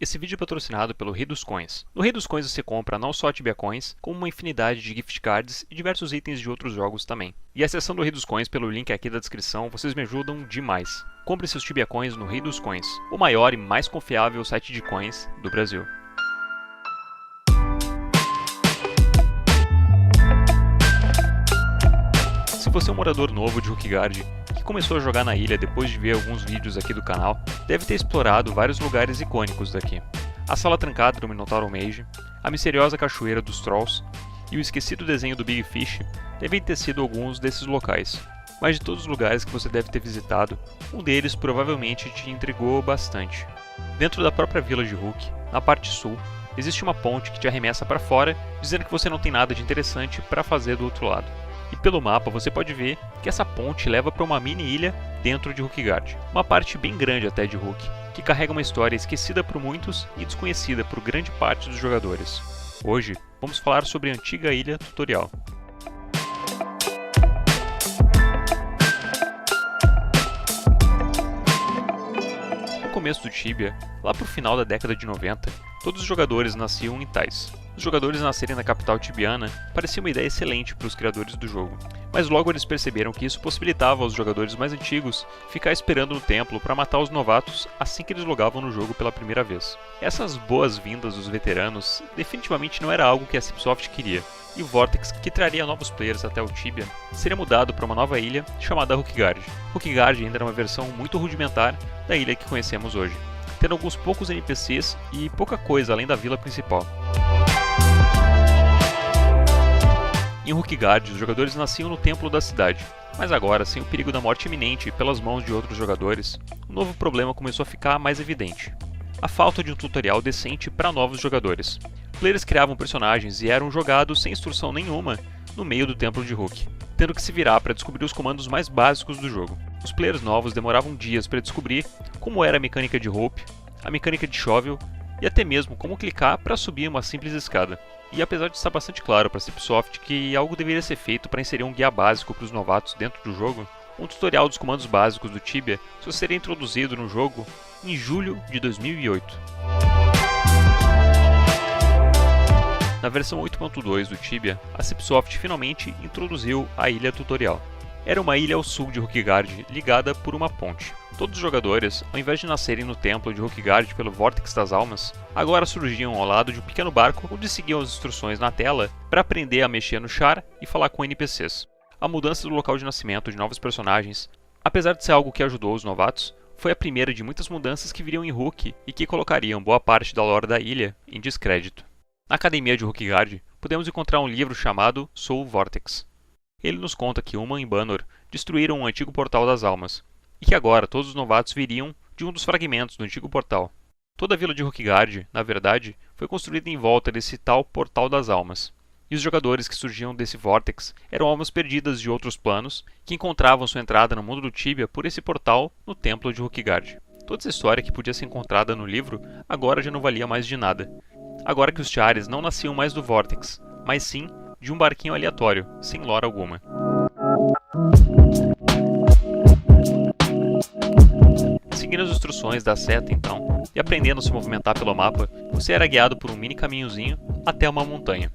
Esse vídeo é patrocinado pelo Rei dos Coins. No Rei dos Coins você compra não só Tibia Coins, como uma infinidade de gift cards e diversos itens de outros jogos também. E acessando o Rei dos Coins pelo link aqui da descrição, vocês me ajudam demais. Compre seus Tibia Coins no Rei dos Coins, o maior e mais confiável site de coins do Brasil. Se você é um morador novo de Hookguard, que começou a jogar na ilha depois de ver alguns vídeos aqui do canal, deve ter explorado vários lugares icônicos daqui. A sala trancada do Minotauro Mage, a misteriosa cachoeira dos Trolls e o esquecido desenho do Big Fish devem ter sido alguns desses locais. Mas de todos os lugares que você deve ter visitado, um deles provavelmente te intrigou bastante. Dentro da própria vila de Hook, na parte sul, existe uma ponte que te arremessa para fora, dizendo que você não tem nada de interessante para fazer do outro lado. E pelo mapa você pode ver que essa ponte leva para uma mini ilha dentro de Hookguard, uma parte bem grande até de Hook, que carrega uma história esquecida por muitos e desconhecida por grande parte dos jogadores. Hoje vamos falar sobre a antiga ilha tutorial. No começo do Tibia, lá pro final da década de 90, todos os jogadores nasciam em Tais. Os jogadores nascerem na capital tibiana parecia uma ideia excelente para os criadores do jogo, mas logo eles perceberam que isso possibilitava aos jogadores mais antigos ficar esperando no templo para matar os novatos assim que eles logavam no jogo pela primeira vez. Essas boas-vindas dos veteranos definitivamente não era algo que a Cipsoft queria, e o Vortex, que traria novos players até o Tibia, seria mudado para uma nova ilha chamada Hookguard. Hookguard ainda era uma versão muito rudimentar da ilha que conhecemos hoje, tendo alguns poucos NPCs e pouca coisa além da vila principal. Em Hookguard, os jogadores nasciam no templo da cidade, mas agora, sem o perigo da morte iminente pelas mãos de outros jogadores, um novo problema começou a ficar mais evidente: a falta de um tutorial decente para novos jogadores. Players criavam personagens e eram jogados sem instrução nenhuma no meio do templo de Hook, tendo que se virar para descobrir os comandos mais básicos do jogo. Os players novos demoravam dias para descobrir como era a mecânica de rope, a mecânica de shovel e até mesmo como clicar para subir uma simples escada. E apesar de estar bastante claro para a Cipsoft que algo deveria ser feito para inserir um guia básico para os novatos dentro do jogo, um tutorial dos comandos básicos do Tibia só seria introduzido no jogo em julho de 2008. Na versão 8.2 do Tibia, a Cipsoft finalmente introduziu a ilha tutorial. Era uma ilha ao sul de Hookguard, ligada por uma ponte. Todos os jogadores, ao invés de nascerem no templo de Hookguard pelo Vórtex das Almas, agora surgiam ao lado de um pequeno barco onde seguiam as instruções na tela para aprender a mexer no char e falar com NPCs. A mudança do local de nascimento de novos personagens, apesar de ser algo que ajudou os novatos, foi a primeira de muitas mudanças que viriam em Hook e que colocariam boa parte da lore da ilha em descrédito. Na academia de Hookguard, podemos encontrar um livro chamado Soul Vortex. Ele nos conta que Uma e Banner destruíram um antigo portal das almas, e que agora todos os novatos viriam de um dos fragmentos do antigo portal. Toda a vila de Hookguard, na verdade, foi construída em volta desse tal portal das almas, e os jogadores que surgiam desse Vortex eram almas perdidas de outros planos que encontravam sua entrada no mundo do Tibia por esse portal no templo de Hookguard. Toda essa história que podia ser encontrada no livro agora já não valia mais de nada, agora que os chares não nasciam mais do Vortex, mas sim de um barquinho aleatório, sem lore alguma. Seguindo as instruções da seta então, e aprendendo a se movimentar pelo mapa, você era guiado por um mini caminhozinho até uma montanha.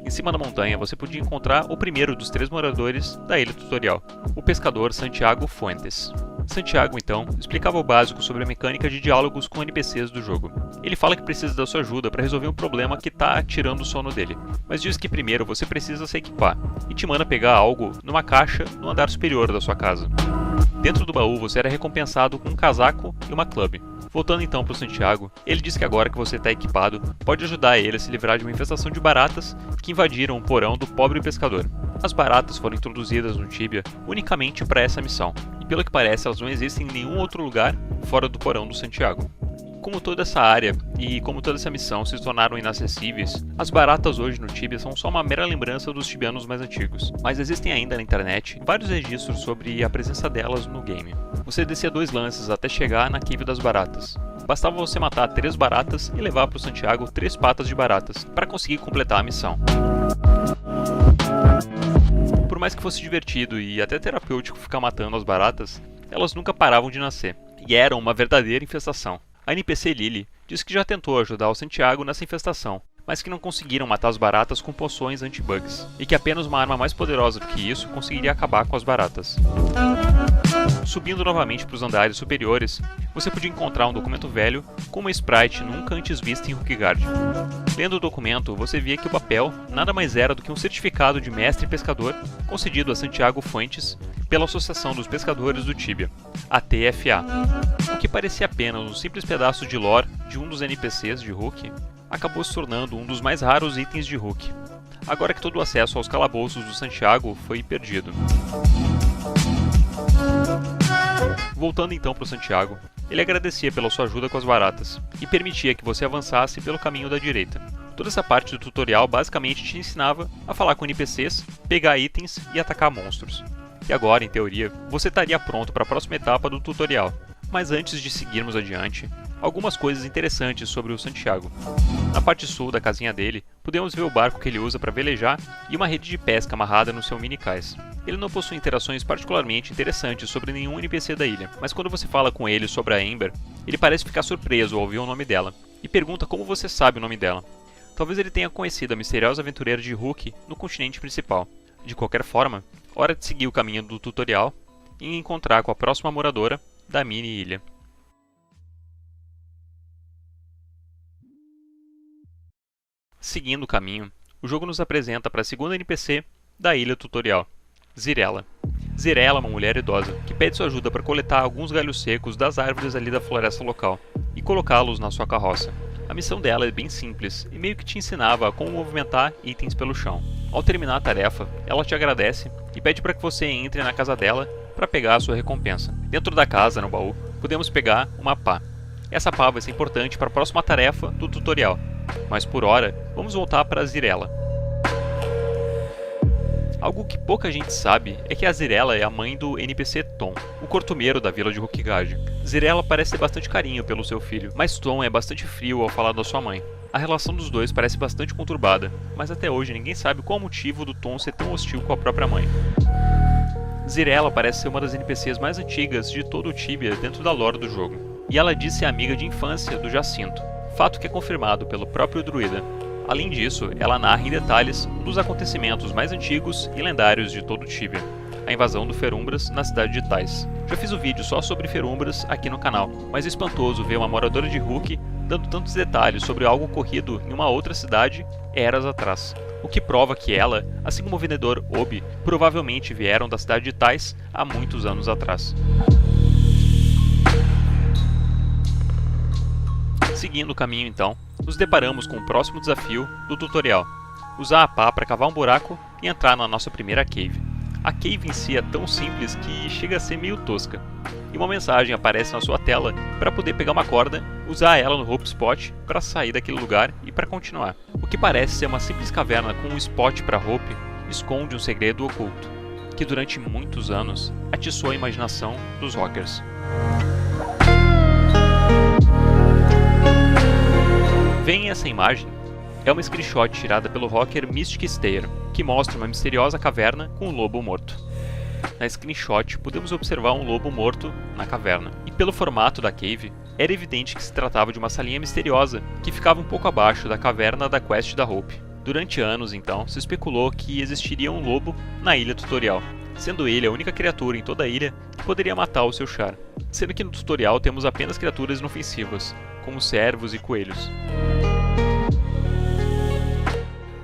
Em cima da montanha você podia encontrar o primeiro dos 3 moradores da ilha tutorial, o pescador Santiago Fuentes. Santiago, então, explicava o básico sobre a mecânica de diálogos com NPCs do jogo. Ele fala que precisa da sua ajuda para resolver um problema que está tirando o sono dele, mas diz que primeiro você precisa se equipar, e te manda pegar algo numa caixa no andar superior da sua casa. Dentro do baú você era recompensado com um casaco e uma club. Voltando então para o Santiago, ele diz que agora que você está equipado, pode ajudar ele a se livrar de uma infestação de baratas que invadiram o porão do pobre pescador. As baratas foram introduzidas no Tibia unicamente para essa missão, e pelo que parece elas não existem em nenhum outro lugar fora do porão do Santiago. Como toda essa área e como toda essa missão se tornaram inacessíveis, as baratas hoje no Tibia são só uma mera lembrança dos tibianos mais antigos, mas existem ainda na internet vários registros sobre a presença delas no game. Você descia 2 lances até chegar na Cave das Baratas. Bastava você matar 3 baratas e levar para o Santiago 3 patas de baratas, para conseguir completar a missão. Por mais que fosse divertido e até terapêutico ficar matando as baratas, elas nunca paravam de nascer, e eram uma verdadeira infestação. A NPC Lily diz que já tentou ajudar o Santiago nessa infestação, mas que não conseguiram matar as baratas com poções anti-bugs, e que apenas uma arma mais poderosa do que isso conseguiria acabar com as baratas. Subindo novamente para os andares superiores, você podia encontrar um documento velho com uma sprite nunca antes vista em Rookguard. Lendo o documento, você via que o papel nada mais era do que um certificado de mestre pescador concedido a Santiago Fuentes pela Associação dos Pescadores do Tibia, a TFA. O que parecia apenas um simples pedaço de lore de um dos NPCs de Rook, acabou se tornando um dos mais raros itens de Rook, agora que todo o acesso aos calabouços do Santiago foi perdido. Voltando então para o Santiago, ele agradecia pela sua ajuda com as baratas, e permitia que você avançasse pelo caminho da direita. Toda essa parte do tutorial basicamente te ensinava a falar com NPCs, pegar itens e atacar monstros. E agora, em teoria, você estaria pronto para a próxima etapa do tutorial. Mas antes de seguirmos adiante, algumas coisas interessantes sobre o Santiago. Na parte sul da casinha dele, podemos ver o barco que ele usa para velejar e uma rede de pesca amarrada no seu mini cais. Ele não possui interações particularmente interessantes sobre nenhum NPC da ilha, mas quando você fala com ele sobre a Amber, ele parece ficar surpreso ao ouvir o nome dela, e pergunta como você sabe o nome dela. Talvez ele tenha conhecido a misteriosa aventureira de Rook no continente principal. De qualquer forma, hora de seguir o caminho do tutorial e encontrar com a próxima moradora da mini-ilha. Seguindo o caminho, o jogo nos apresenta para a segunda NPC da ilha tutorial, Zirella. Zirella é uma mulher idosa que pede sua ajuda para coletar alguns galhos secos das árvores ali da floresta local e colocá-los na sua carroça. A missão dela é bem simples e meio que te ensinava a como movimentar itens pelo chão. Ao terminar a tarefa, ela te agradece e pede para que você entre na casa dela para pegar a sua recompensa. Dentro da casa, no baú, podemos pegar uma pá. Essa pá vai ser importante para a próxima tarefa do tutorial, mas por hora, vamos voltar para a Zirella. Algo que pouca gente sabe é que a Zirella é a mãe do NPC Tom, o cortumeiro da vila de Rookguard. Zirella parece ter bastante carinho pelo seu filho, mas Tom é bastante frio ao falar da sua mãe. A relação dos dois parece bastante conturbada, mas até hoje ninguém sabe qual o motivo do Tom ser tão hostil com a própria mãe. Zirella parece ser uma das NPCs mais antigas de todo o Tibia dentro da lore do jogo, e ela diz ser amiga de infância do Jacinto, fato que é confirmado pelo próprio druida. Além disso, ela narra em detalhes um dos acontecimentos mais antigos e lendários de todo o Tibia, a invasão do Ferumbras na cidade de Tais. Já fiz um vídeo só sobre Ferumbras aqui no canal, mas é espantoso ver uma moradora de Rook dando tantos detalhes sobre algo ocorrido em uma outra cidade eras atrás, o que prova que ela, assim como o vendedor Obi, provavelmente vieram da cidade de Tais há muitos anos atrás. Seguindo o caminho então, nos deparamos com o próximo desafio do tutorial, usar a pá para cavar um buraco e entrar na nossa primeira cave. A cave em si é tão simples que chega a ser meio tosca, e uma mensagem aparece na sua tela para poder pegar uma corda, usar ela no Hope Spot para sair daquele lugar e para continuar. O que parece ser uma simples caverna com um spot para Hope esconde um segredo oculto, que durante muitos anos atiçou a imaginação dos rockers. Veem essa imagem? É uma screenshot tirada pelo rocker Mystic Stayer, que mostra uma misteriosa caverna com um lobo morto. Na screenshot, podemos observar um lobo morto na caverna, e pelo formato da cave, era evidente que se tratava de uma salinha misteriosa que ficava um pouco abaixo da caverna da quest da Hope. Durante anos, então, se especulou que existiria um lobo na ilha tutorial, sendo ele a única criatura em toda a ilha que poderia matar o seu char, sendo que no tutorial temos apenas criaturas inofensivas, como cervos e coelhos.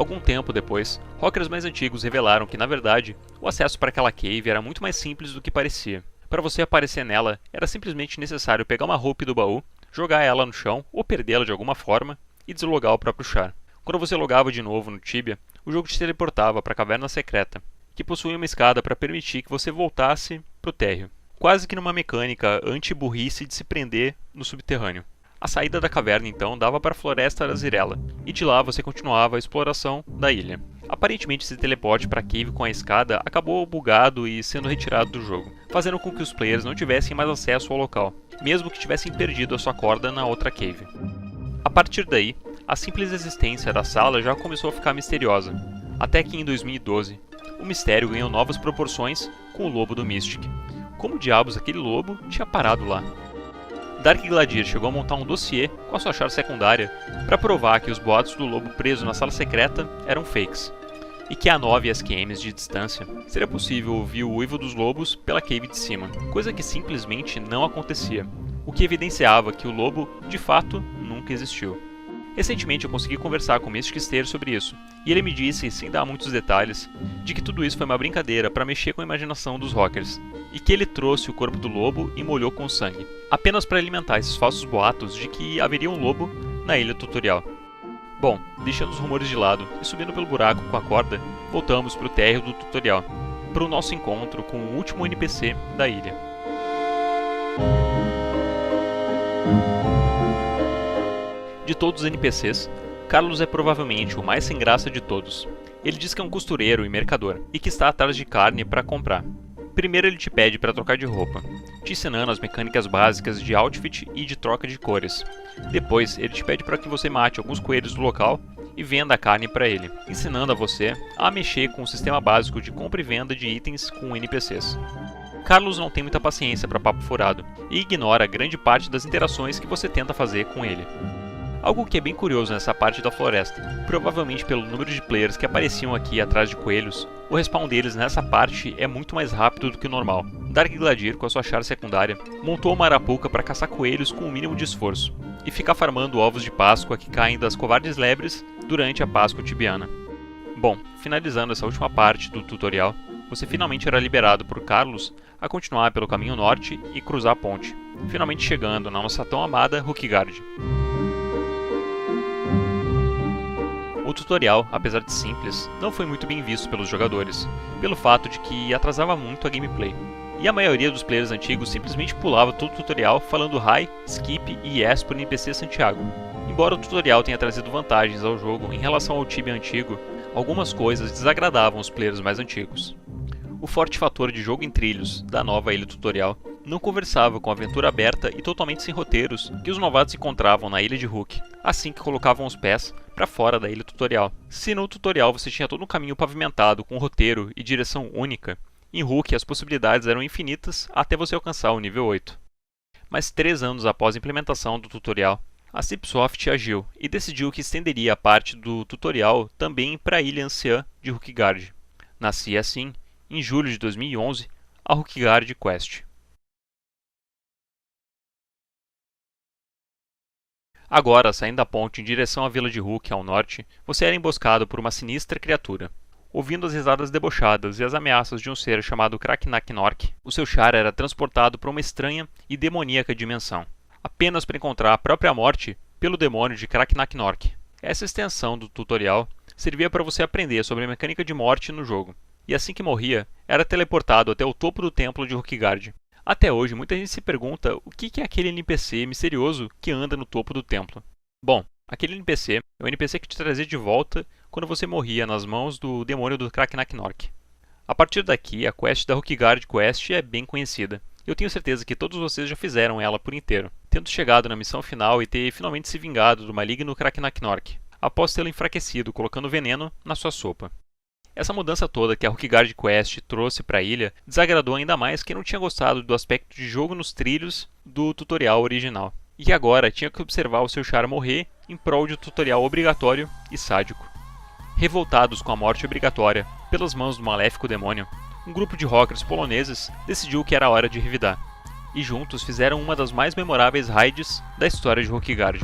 Algum tempo depois, rockers mais antigos revelaram que, na verdade, o acesso para aquela cave era muito mais simples do que parecia. Para você aparecer nela, era simplesmente necessário pegar uma roupa do baú, jogar ela no chão ou perdê-la de alguma forma e deslogar o próprio char. Quando você logava de novo no Tibia, o jogo te teleportava para a caverna secreta, que possuía uma escada para permitir que você voltasse para o térreo, quase que numa mecânica anti-burrice de se prender no subterrâneo. A saída da caverna então dava para a floresta da Zirella, e de lá você continuava a exploração da ilha. Aparentemente esse teleporte para a cave com a escada acabou bugado e sendo retirado do jogo, fazendo com que os players não tivessem mais acesso ao local, mesmo que tivessem perdido a sua corda na outra cave. A partir daí, a simples existência da sala já começou a ficar misteriosa, até que em 2012, o mistério ganhou novas proporções com o lobo do Mystic. Como diabos aquele lobo tinha parado lá? Dark Gladier chegou a montar um dossiê com a sua char secundária para provar que os boatos do lobo preso na sala secreta eram fakes, e que a 9 SQMs de distância seria possível ouvir o uivo dos lobos pela cave de cima, coisa que simplesmente não acontecia, o que evidenciava que o lobo, de fato, nunca existiu. Recentemente eu consegui conversar com o Mystic Steer sobre isso, e ele me disse, sem dar muitos detalhes, de que tudo isso foi uma brincadeira para mexer com a imaginação dos rockers, e que ele trouxe o corpo do lobo e molhou com sangue, apenas para alimentar esses falsos boatos de que haveria um lobo na ilha tutorial. Bom, deixando os rumores de lado e subindo pelo buraco com a corda, voltamos para o térreo do tutorial, para o nosso encontro com o último NPC da ilha. De todos os NPCs, Carlos é provavelmente o mais sem graça de todos. Ele diz que é um costureiro e mercador, e que está atrás de carne para comprar. Primeiro ele te pede para trocar de roupa, te ensinando as mecânicas básicas de outfit e de troca de cores. Depois ele te pede para que você mate alguns coelhos do local e venda a carne para ele, ensinando a você a mexer com o sistema básico de compra e venda de itens com NPCs. Carlos não tem muita paciência para papo furado e ignora grande parte das interações que você tenta fazer com ele. Algo que é bem curioso nessa parte da floresta, provavelmente pelo número de players que apareciam aqui atrás de coelhos, o respawn deles nessa parte é muito mais rápido do que o normal. Dark Gladier, com a sua char secundária, montou uma arapuca para caçar coelhos com o mínimo de esforço, e ficar farmando ovos de Páscoa que caem das covardes lebres durante a Páscoa tibiana. Bom, finalizando essa última parte do tutorial, você finalmente era liberado por Carlos a continuar pelo caminho norte e cruzar a ponte, finalmente chegando na nossa tão amada Hookguard. O tutorial, apesar de simples, não foi muito bem visto pelos jogadores, pelo fato de que atrasava muito a gameplay. E a maioria dos players antigos simplesmente pulava todo o tutorial falando hi, skip e yes por NPC Santiago. Embora o tutorial tenha trazido vantagens ao jogo em relação ao Tibia antigo, algumas coisas desagradavam os players mais antigos. O forte fator de jogo em trilhos da nova ilha tutorial não conversava com a aventura aberta e totalmente sem roteiros que os novatos encontravam na ilha de Hook, assim que colocavam os pés para fora da ilha tutorial. Se no tutorial você tinha todo um caminho pavimentado com roteiro e direção única, em Hook as possibilidades eram infinitas até você alcançar o nível 8. Mas 3 anos após a implementação do tutorial, a Cipsoft agiu e decidiu que estenderia a parte do tutorial também para a ilha anciã de Hookguard. Nascia assim, em julho de 2011, a Hookguard Quest. Agora, saindo da ponte em direção à vila de Hook ao norte, você era emboscado por uma sinistra criatura. Ouvindo as risadas debochadas e as ameaças de um ser chamado Kraknaknork, o seu char era transportado para uma estranha e demoníaca dimensão, apenas para encontrar a própria morte pelo demônio de Kraknaknork. Essa extensão do tutorial servia para você aprender sobre a mecânica de morte no jogo, e assim que morria, era teleportado até o topo do templo de Hookguard. Até hoje, muita gente se pergunta o que é aquele NPC misterioso que anda no topo do templo. Bom, aquele NPC é o NPC que te trazia de volta quando você morria nas mãos do demônio do Kraknaknork. A partir daqui, a quest da Hookguard Quest é bem conhecida. Eu tenho certeza que todos vocês já fizeram ela por inteiro, tendo chegado na missão final e ter finalmente se vingado do maligno Kraknaknork, após tê-lo enfraquecido colocando veneno na sua sopa. Essa mudança toda que a Hookguard Quest trouxe para a ilha desagradou ainda mais quem não tinha gostado do aspecto de jogo nos trilhos do tutorial original, e que agora tinha que observar o seu char morrer em prol de um tutorial obrigatório e sádico. Revoltados com a morte obrigatória pelas mãos do maléfico demônio, um grupo de rockers poloneses decidiu que era hora de revidar, e juntos fizeram uma das mais memoráveis raids da história de Hookguard.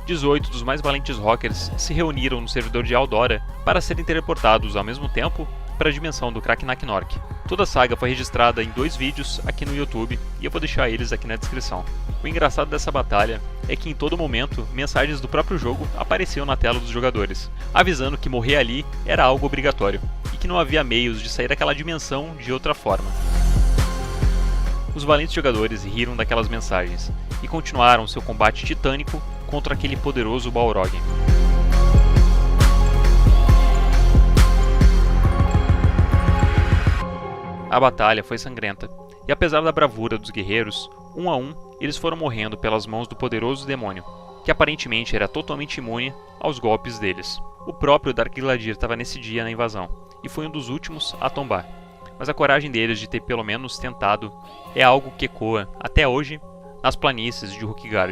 18 dos mais valentes rockers se reuniram no servidor de Aldora para serem teleportados ao mesmo tempo para a dimensão do Kraknaknork. Toda a saga foi registrada em 2 vídeos aqui no YouTube e eu vou deixar eles aqui na descrição. O engraçado dessa batalha é que em todo momento mensagens do próprio jogo apareciam na tela dos jogadores, avisando que morrer ali era algo obrigatório e que não havia meios de sair daquela dimensão de outra forma. Os valentes jogadores riram daquelas mensagens e continuaram seu combate titânico contra aquele poderoso Balrog. A batalha foi sangrenta, e apesar da bravura dos guerreiros, um a um, eles foram morrendo pelas mãos do poderoso demônio, que aparentemente era totalmente imune aos golpes deles. O próprio Dark Gladier estava nesse dia na invasão, e foi um dos últimos a tombar. mas a coragem deles de ter pelo menos tentado é algo que ecoa, até hoje, nas planícies de Hrothgar.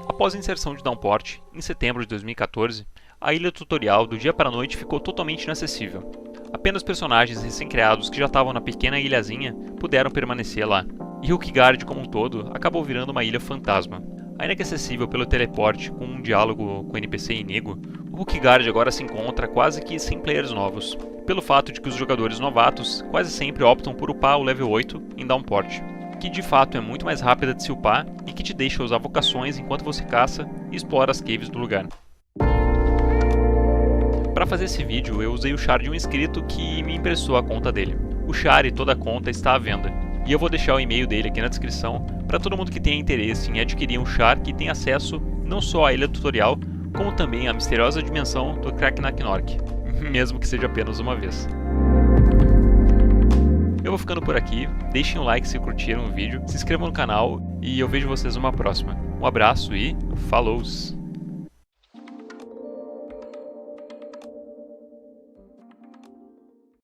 Após a inserção de Downport, em setembro de 2014, a ilha tutorial do dia para a noite ficou totalmente inacessível. Apenas personagens recém-criados que já estavam na pequena ilhazinha puderam permanecer lá, e Hrothgar como um todo acabou virando uma ilha fantasma. Ainda que acessível pelo teleporte com um diálogo com o NPC Inigo, o Hrothgar agora se encontra quase que sem players novos, pelo fato de que os jogadores novatos quase sempre optam por upar o level 8 em Downport, que de fato é muito mais rápida de se upar e que te deixa usar vocações enquanto você caça e explora as caves do lugar. Para fazer esse vídeo eu usei o char de um inscrito que me emprestou a conta dele. O char e toda a conta está à venda, e eu vou deixar o e-mail dele aqui na descrição para todo mundo que tenha interesse em adquirir um char que tem acesso não só à ilha tutorial, como também à misteriosa dimensão do Crachnac-Norc, mesmo que seja apenas uma vez. Eu vou ficando por aqui, deixem um like se curtiram o vídeo, se inscrevam no canal e eu vejo vocês numa próxima. Um abraço e falou!